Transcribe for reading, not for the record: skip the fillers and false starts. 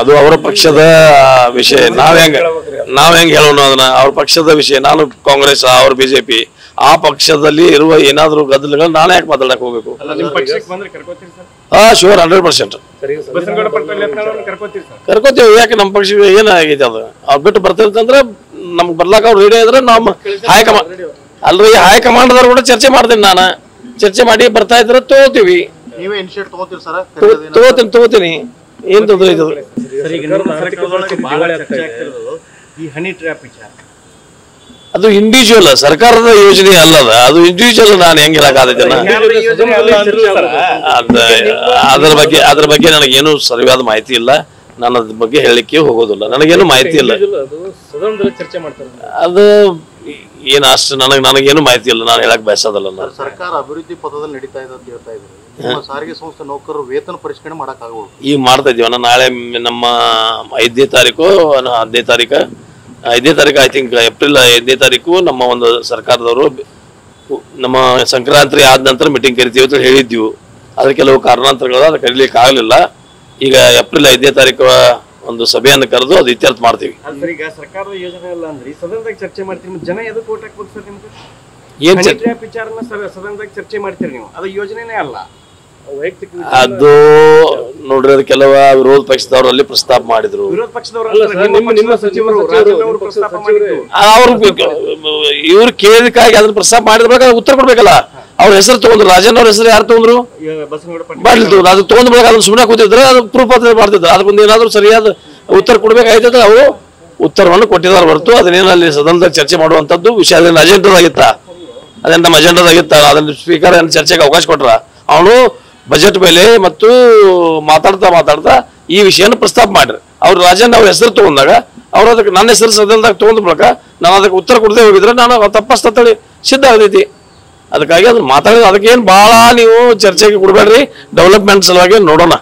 ಅದು ಅವರ ಪಕ್ಷದ ವಿಷಯ. ನಾವ್ ಹೆಂಗ್ ಹೇಳೋಣ ಅದನ್ನ? ಅವ್ರ ಪಕ್ಷದ ವಿಷಯ. ನಾನು ಕಾಂಗ್ರೆಸ್, ಅವ್ರ ಬಿಜೆಪಿ, ಆ ಪಕ್ಷದಲ್ಲಿ ಇರುವ ಏನಾದ್ರು ಗದ್ದಲಗಳು ನಾನು ಯಾಕೆ ಮಾತಾಡಕ್ ಹೋಗ್ಬೇಕು? ಶೂರ್ 100% ಕರ್ಕೋತೀವಿ. ಯಾಕೆ ನಮ್ಮ ಪಕ್ಷ ಏನಾಗೈತೆ ಅದು? ಅವ್ರು ಬಿಟ್ಟು ಬರ್ತಿರ್ತಂದ್ರೆ ನಮ್ಗೆ ಬರ್ಲಾಕ ಅವ್ರು ರೆಡಿ ಆದ್ರೆ ನಮ್ಮ ಹೈಕಮಾಂಡ್ ಅಲ್ರಿ, ಹೈಕಮಾಂಡ್ದವ್ರು ಕೂಡ ಚರ್ಚೆ ಮಾಡ್ತೀನಿ. ನಾನು ಚರ್ಚೆ ಮಾಡಿ ಬರ್ತಾ ಇದ್ರೆ ತಗೋತೀವಿ. ತಗೋತೀನಿ. ಏನ್ ತೊಂದ್ರೆ ಇದು? ಅದು ಇಂಡಿವಿಜುವಲ್ ಸರ್ಕಾರದ ಯೋಜನೆ ಅಲ್ಲದ, ಅದು ಇಂಡಿವಿಜುವಲ್. ನಾನು ಹೆಂಗ್ ಹೇಳಕ್ಕಾಗತ್ತೆ? ಅದ್ರ ಬಗ್ಗೆ ನನಗೇನು ಸರಿಯಾದ ಮಾಹಿತಿ ಇಲ್ಲ. ನಾನು ಅದ್ರ ಬಗ್ಗೆ ಹೇಳಿಕೆ ಹೋಗೋದಿಲ್ಲ. ನನಗೇನು ಮಾಹಿತಿ ಇಲ್ಲ. ಅದು ಏನ್ ಅಷ್ಟು ನನಗೇನು ಮಾಹಿತಿ ಇಲ್ಲ. ನಾನು ಹೇಳಕ್ ಬಯಸೋದಲ್ಲ. ಸರ್ಕಾರ ಅಭಿವೃದ್ಧಿ ಪಥದಲ್ಲಿ ನಡೀತಾ ಇದೆ ಅಂತ ಹೇಳ್ತಾ ಇದ್ದಾರೆ. ಸಾರಿಗೆ ಸಂಸ್ಥೆ ನೌಕರರು ವೇತನ ಪರಿಷ್ಕರಣೆ ಮಾಡಕ್ ಆಗಬಹುದು. ಈಗ ಮಾಡ್ತಾ ಇದೀವಿ. ನಾಳೆ ನಮ್ಮ 5ನೇ ತಾರೀಕು 10ನೇ ತಾರೀಕು 5ನೇ ತಾರೀಕು ಐ ಥಿಂಕ್ ಏಪ್ರಿಲ್ 5ನೇ ತಾರೀಕು ನಮ್ಮ ಒಂದು ಸರ್ಕಾರದವರು ನಮ್ಮ ಸಂಕ್ರಾಂತಿ ಆದ ನಂತರ ಮೀಟಿಂಗ್ ಕರಿತೀವಿ ಅಂತ ಹೇಳಿದ್ವಿ. ಅದ್ರ ಕೆಲವು ಕಾರಣಾಂತರಗಳು ಅದು ಕರೀಲಿಕ್ಕೆ ಆಗಲಿಲ್ಲ. ಈಗ ಏಪ್ರಿಲ್ 5ನೇ ತಾರೀಕು ಒಂದು ಸಭೆಯನ್ನು ಕರೆದು ಅದು ಇತ್ಯರ್ಥ ಮಾಡ್ತೀವಿ. ಈಗ ಸರ್ಕಾರದ ಯೋಜನೆ ಅಲ್ಲ ಅಂದ್ರೆ ಸದನದಾಗ ಚರ್ಚೆ ಮಾಡ್ತೀವಿ. ಜನ ಎದಕ್ಕೆ ವೋಟ್ ಹಾಕ್ಬೇಕು ಸರ್? ನಿಮ್ಗೆ ಏನ್ ವಿಚಾರನ ಸದನದಾಗ ಚರ್ಚೆ ಮಾಡ್ತೀರಿ ನೀವು? ಅದು ಯೋಜನೆನೇ ಅಲ್ಲ, ಅದು ನೋಡ್ರಿ. ಅದು ಕೆಲವ ವಿರೋಧ ಪಕ್ಷದವರಲ್ಲಿ ಪ್ರಸ್ತಾಪ ಮಾಡಿದ್ರು. ವಿರೋಧ ಪಕ್ಷದವರು ಇವ್ರು ಕೇಳಿದಕ್ಕಾಗಿ ಅದನ್ನ ಪ್ರಸ್ತಾಪ ಮಾಡಿದ್ರೆ ಉತ್ತರ ಕೊಡ್ಬೇಕಲ್ಲ. ಅವ್ರ ಹೆಸರು ತಗೊಂಡ್ರು, ರಾಜನ್ ಅವ್ರ ಹೆಸರು ಯಾರು ತಗೊಂಡ್ರು? ಮಾಡಿದ್ರು. ಅದು ತಗೊಂಡ್ಬೇಕು. ಅದನ್ನ ಸುಮ್ಮನೆ ಕೂತಿದ್ರೆ ಅದು ಪ್ರೂಫ್ ಅಂತ ಮಾಡ್ತಿದ್ರು. ಅದಕ್ಕೊಂದು ಏನಾದ್ರು ಸರಿಯಾದ ಉತ್ತರ ಕೊಡ್ಬೇಕಾಯ್ತದ. ಅವರು ಉತ್ತರವನ್ನು ಕೊಟ್ಟಿದ್ದಾರೆ ಹೊರತು ಅದನ್ನೇನಲ್ಲಿ ಸದನದಾಗ ಚರ್ಚೆ ಮಾಡುವಂತದ್ದು ವಿಷಯ ಅದೇನು ಅಜೆಂಡಾದಾಗಿತ್ತ? ಅದೇನು ನಮ್ಮ ಅಜೆಂಡಾದಾಗಿತ್ತ? ಅದನ್ನ ಸ್ಪೀಕರ್ ಚರ್ಚೆಗೆ ಅವಕಾಶ ಕೊಟ್ರ? ಅವನು ಬಜೆಟ್ ಮೇಲೆ ಮತ್ತು ಮಾತಾಡ್ತಾ ಈ ವಿಷಯನ ಪ್ರಸ್ತಾಪ ಮಾಡ್ರಿ. ಅವ್ರು ರಾಜನ್ ಅವ್ರ ಹೆಸರು ತಗೊಂಡಾಗ ಅವ್ರು ಅದಕ್ಕೆ ನನ್ನ ಹೆಸರು ಸದನದಾಗ ತಗೊಂಡ್ ಬಳಕ ನಾನು ಅದಕ್ಕೆ ಉತ್ತರ ಕೊಡದೆ ಹೋಗಿದ್ರೆ ನಾನು ತಪ್ಪಸ್ತಳಿ ಸಿದ್ಧ ಆಗತೈತಿ. ಅದಕ್ಕಾಗಿ ಅದನ್ನ ಮಾತಾಡಿದ್ರೆ ಅದಕ್ಕೇನು ಬಹಳ ನೀವು ಚರ್ಚೆಗೆ ಕೊಡ್ಬೇಡ್ರಿ. ಡೆವಲಪ್ಮೆಂಟ್ ಸಲುವಾಗಿ ನೋಡೋಣ.